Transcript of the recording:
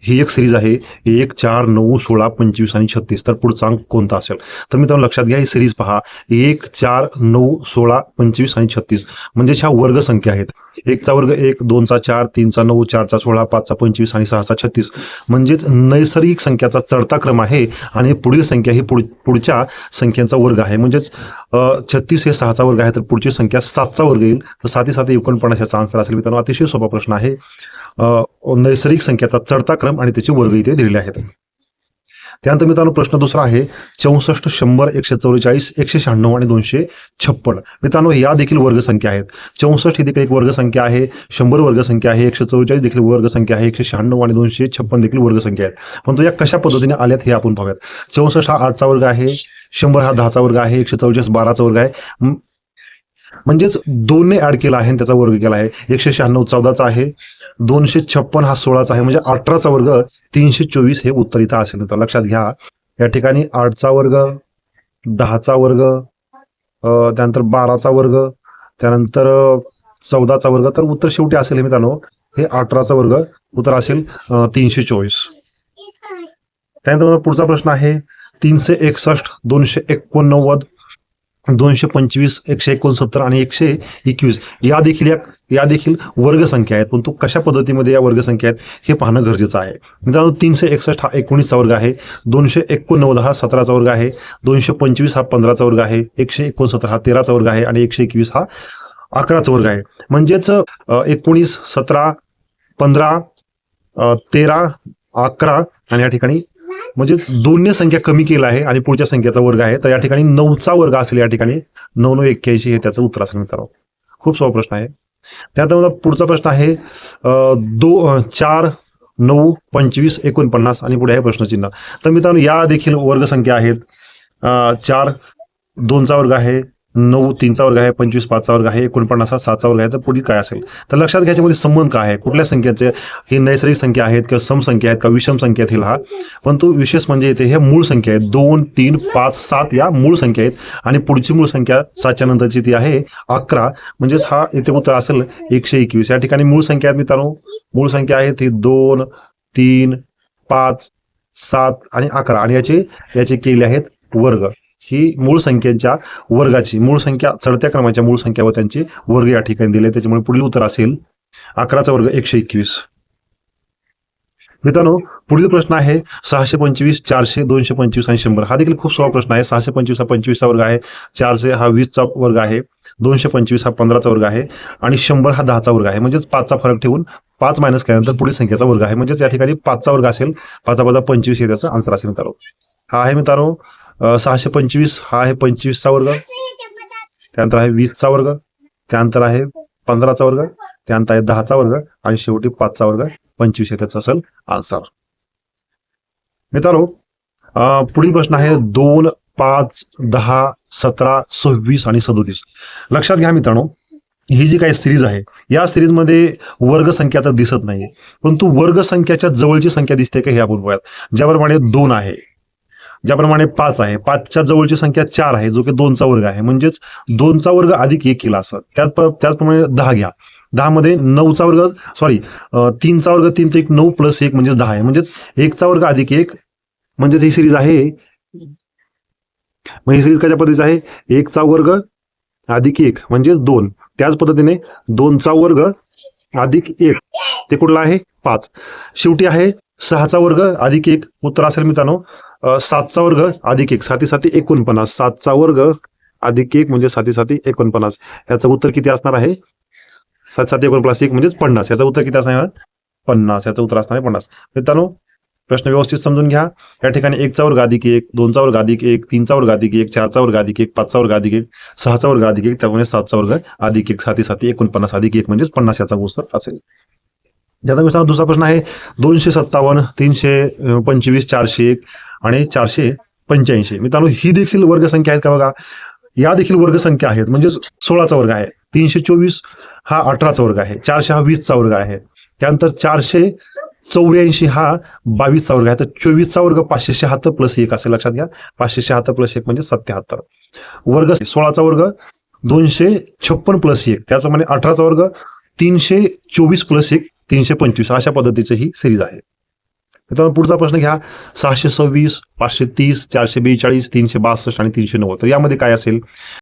ही एक सिरीज आहे 1, 4, 9, 16, 25 आणि 36. तर पुढचा अंक कोणता असेल? तर मित्रांनो लक्षात घ्या, ही सिरीज पहा 1, 4, 9, 16, 25 आणि 36 म्हणजे ह्या वर्ग संख्या आहेत. 1 चा वर्ग 1, 2 चा 4, 3 चा 9, 4 चा 16, 5 चा 25 आणि 6 चा 36 म्हणजेच नैसर्गिक संख्याचा चढता क्रम आहे आणि पुढील संख्या ही पुढच्या संख्यांचा वर्ग आहे. म्हणजेच 36 हे 6 चा वर्ग आहे, तर पुढची संख्या 7 चा वर्ग येईल. तर 7 7 49 याचा आन्सर असेल. मित्रांनो अतिशय सोपा प्रश्न आहे. नैसर्गिक संख्याचा चढता क्रम आणि त्याचे वर्ग इथे दिलेले आहेत. त्यानंतर मित्रांनो प्रश्न दुसरा आहे 64, 100, 144, 196 आणि 256. मित्रांनो या देखील वर्ग संख्या आहेत. 64 ही देखील एक वर्ग संख्या आहे, 100 वर्ग संख्या आहे, 144 देखील वर्ग संख्या आहे, 196 आणि 256 देखील वर्ग संख्या आहेत. परंतु या कशा पद्धतीने आल्यात हे आपण पाहूयात. 64 हा 8 चा वर्ग आहे, 100 हा 10 चा वर्ग आहे, 144 12 चा वर्ग आहे. म्हणजेच 2 ने ऍड केला आहे आणि त्याचा वर्ग केला आहे. 196 14चा आहे, 256 हा 16चा आहे, म्हणजे 18चा वर्ग 324 हे उत्तर इथं असेल. तर लक्षात घ्या, या ठिकाणी 8चा वर्ग, 10चा वर्ग, त्यानंतर 12चा वर्ग, त्यानंतर 14चा वर्ग, तर उत्तर शेवटी असेल हे मित्रांनो हे 18चा वर्ग उत्तर असेल 324. त्यानंतर पुढचा प्रश्न आहे 361, 289, 225, 169 आणि 121 या देखील वर्ग संख्या आहेत. पण तो कशा पद्धतीमध्ये या वर्ग संख्या आहेत हे पाहणं गरजेचं आहे. मित्रांनो 361 हा 19चा वर्ग आहे, 289 हा 17चा वर्ग आहे, 225 हा 15चा वर्ग आहे, 169 हा 13चा वर्ग आहे आणि 121 हा 11चा वर्ग आहे. म्हणजेच 19, 17, 15, 13, 11 आणि या ठिकाणी म्हणजेच 2 ने संख्या कमी केला आहे आणि पुढच्या संख्येचा वर्ग आहे. तर या ठिकाणी 9चा वर्ग असेल. या ठिकाणी 9 9 81 हे त्याचं उत्तर असेल मित्रांनो. खूप सोपा प्रश्न आहे. त्यानंतर पुढचा प्रश्न आहे 4, 9, 25, 49 आणि पुढे आहे प्रश्नचिन्ह. तर मित्रांनो या देखील वर्ग संख्या आहेत. 4 2चा वर्ग आहे, 9 3चा वर्ग आहे, 25 5चा वर्ग आहे, 49 हा 7चा वर्ग आहे. तर पुढील काय असेल? तर लक्षात घ्यायच्यामध्ये संबंध काय आहे, कुठल्या संख्येचे हे नैसर्गिक संख्या आहेत किंवा समसंख्या आहेत का विषम संख्या आहेत हा. परंतु विशेष म्हणजे इथे हे मूळ संख्या आहेत. 2 3 5 7 या मूळ संख्या आहेत आणि पुढची मूळ संख्या 7च्या नंतरची ती आहे 11. म्हणजेच हा इथे उत्तर असेल 121. या ठिकाणी मूळ संख्या आहेत मित्रांनो. मूळ संख्या आहेत ही 2 3 5 7 आणि 11 आणि याचे केले आहेत वर्ग. ही मूळ संख्येच्या वर्गाची मूळ संख्या चढत्या क्रमाच्या मूळ संख्या व त्यांचे वर्ग या ठिकाणी दिले. त्याच्यामुळे पुढील उत्तर असेल 11चा वर्ग 121. मित्रांनो पुढील प्रश्न आहे 625, 400, 225 आणि 100. हा देखील खूप सोपा प्रश्न आहे. 625 हा 25चा वर्ग आहे, 400 हा 20चा वर्ग आहे, 225 हा 15चा वर्ग आहे आणि 100 हा 10चा वर्ग आहे. म्हणजेच 5चा फरक ठेवून 5 मायनस केल्यानंतर पुढील संख्येचा वर्ग आहे. म्हणजेच या ठिकाणी 5चा वर्ग असेल, 5 5 25 हे त्याचा आन्सर असेल मित्रांनो. हा आहे मित्रांनो 625 हा आहे 25चा वर्ग, त्यानंतर आहे 20चा वर्ग, त्यानंतर आहे 15चा वर्ग, त्यानंतर आहे 10चा वर्ग आणि शेवटी 5चा वर्ग 25 हे त्याचा असेल आन्सर. मित्रांनो पुढील प्रश्न आहे 2, 5, 10, 17, 26 आणि 37. लक्षात घ्या मित्रांनो, ही जी काही सिरीज आहे या सिरीजमध्ये वर्ग संख्या तर दिसत नाहीये, परंतु वर्ग संख्याच्या जवळची संख्या दिसते का हे आपण बघूयात. ज्याप्रमाणे 2 आहे, ज्याप्रमाणे 5 आहे, 5च्या जवळची संख्या 4 आहे जो की 2चा वर्ग आहे. म्हणजेच 2चा वर्ग अधिक 1 केला असं. त्याचप्रमाणे 10 घ्या, 10 मध्ये 9चा वर्ग 3चा वर्ग 3 1 9 प्लस 1 म्हणजेच 10 आहे. म्हणजेच 1चा वर्ग अधिक 1 म्हणजे ही सिरीज आहे. मग ही सिरीज कशा पद्धतीची आहे? 1चा वर्ग अधिक 1 म्हणजेच 2. त्याच पद्धतीने 2चा वर्ग अधिक 1 ते कुठला आहे? 5. शेवटी आहे 6चा वर्ग अधिक 1. उत्तर असेल मित्रांनो 7चा वर्ग अधिक 1 7 7 49. 7चा वर्ग अधिक 1 म्हणजे 7 7 49. याचं उत्तर किती असणार आहे? 7 7 49 1 म्हणजेच 50. याचं उत्तर किती असणार? 50. याचं उत्तर असणार आहे 50. मित्रांनो प्रश्न व्यवस्थित समजून घ्या. या ठिकाणी 1चा वर्ग अधिक 1, 2चा वर्ग अधिक 1, 3चा वर्ग अधिक 1, 4चा वर्ग अधिक 1, 5चा वर्ग अधिक 1, 6चा वर्ग अधिक 1, त्यामुळे 7चा वर्ग अधिक 1 7 7 49 अधिक 1 म्हणजेच 50 याचा उत्तर असेल. ज्याचा मित्रांनो दुसरा प्रश्न आहे 257, 325, 401 आणि 485. मित्रांनो ही देखील वर्ग संख्या आहेत का बघा. या देखील वर्ग संख्या आहेत. म्हणजेच 16चा वर्ग आहे, 324 हा 18चा वर्ग आहे, 400 हा 20चा वर्ग आहे, त्यानंतर 484 हा 22चा वर्ग आहे. तर 24चा वर्ग 576 प्लस 1 असेल. लक्षात घ्या 576 प्लस 1 म्हणजे 77. वर्ग 16चा वर्ग 256 प्लस 1, त्याचप्रमाणे 18चा वर्ग 324 प्लस 1 325 अशा पद्धतीची ही सिरीज आहे. मित्रांनो पुढचा प्रश्न घ्या. 626, 530, 442, 362 आणि 390. तर यामध्ये काय असेल?